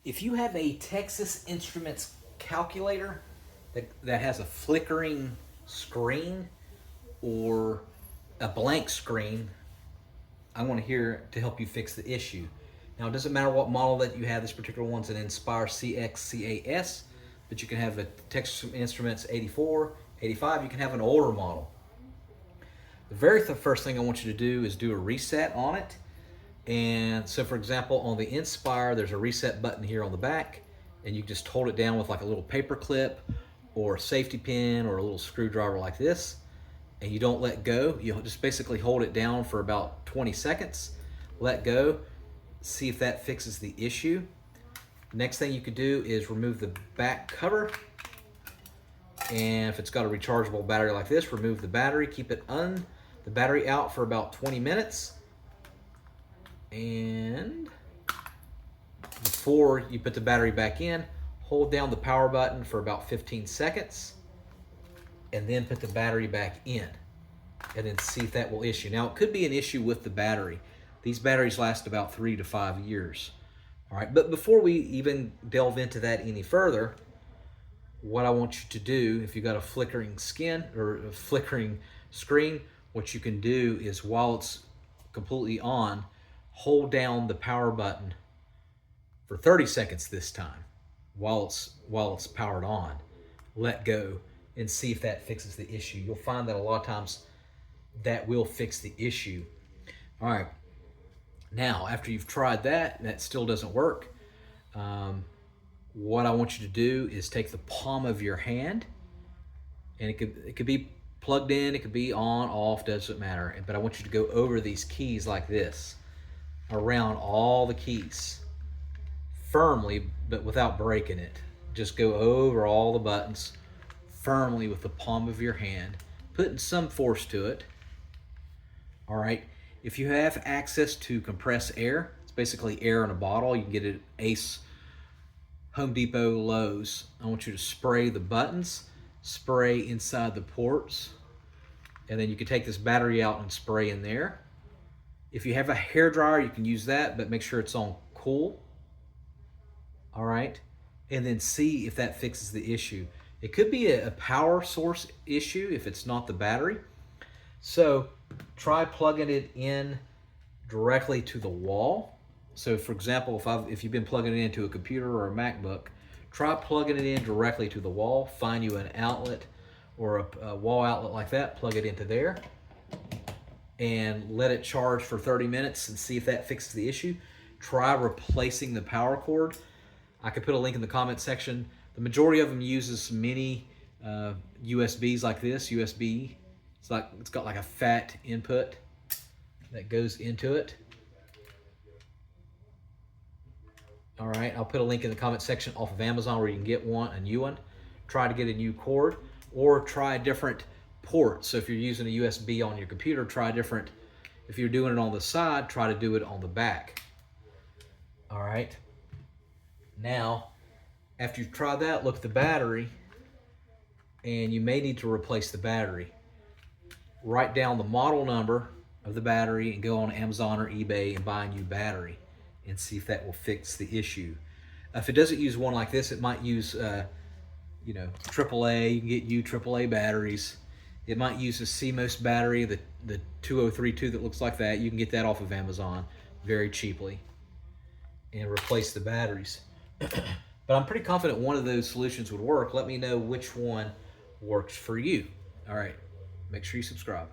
If you have a Texas Instruments calculator that has a flickering screen or a blank screen, I want to hear to help you fix the issue. Now, it doesn't matter what model that you have. This particular one's an Nspire CX CAS, but you can have a Texas Instruments 84, 85. You can have an older model. The very first thing I want you to do is do a reset on it. And so, for example, on the Nspire, there's a reset button here on the back, and you just hold it down with like a little paper clip or a safety pin or a little screwdriver like this, and you don't let go. You just basically hold it down for about 20 seconds, let go, see if that fixes the issue. Next thing you could do is remove the back cover, and if it's got a rechargeable battery like this, remove the battery, keep the battery out for about 20 minutes. And before you put the battery back in, hold down the power button for about 15 seconds and then put the battery back in and then see if that will issue. Now, it could be an issue with the battery. These batteries last about 3 to 5 years. All right, but before we even delve into that any further, what I want you to do, if you've got a flickering skin or a flickering screen, what you can do is while it's completely on, hold down the power button for 30 seconds this time while it's powered on. Let go and see if that fixes the issue. You'll find that a lot of times that will fix the issue. All right. Now, after you've tried that and that still doesn't work, what I want you to do is take the palm of your hand, and it could be plugged in, it could be on, off, doesn't matter. But I want you to go over these keys like this, around all the keys firmly, but without breaking it. Just go over all the buttons firmly with the palm of your hand, putting some force to it. All right. If you have access to compressed air, it's basically air in a bottle. You can get it at Ace, Home Depot, Lowe's. I want you to spray the buttons, spray inside the ports, and then you can take this battery out and spray in there. If you have a hair dryer, you can use that, but make sure it's on cool. All right, and then see if that fixes the issue. It could be a power source issue if it's not the battery. So try plugging it in directly to the wall. So for example, if you've been plugging it into a computer or a MacBook, try plugging it in directly to the wall. Find you an outlet or a wall outlet like that, plug it into there, and let it charge for 30 minutes and see if that fixes the issue. Try replacing the power cord. I could put a link in the comment section. The majority of them uses mini USBs like this, USB. It's got like a fat input that goes into it. All right, I'll put a link in the comment section off of Amazon where you can get a new one. Try to get a new cord or try a different port. So if you're using a USB on your computer, try different. If you're doing it on the side, try to do it on the back. All right. Now, after you've tried that, look at the battery, and you may need to replace the battery. Write down the model number of the battery and go on Amazon or eBay and buy a new battery and see if that will fix the issue. If it doesn't use one like this, it might use, AAA. You can get AAA batteries. It might use a CMOS battery, the 2032 that looks like that. You can get that off of Amazon very cheaply and replace the batteries. But I'm pretty confident one of those solutions would work. Let me know which one works for you. All right, make sure you subscribe.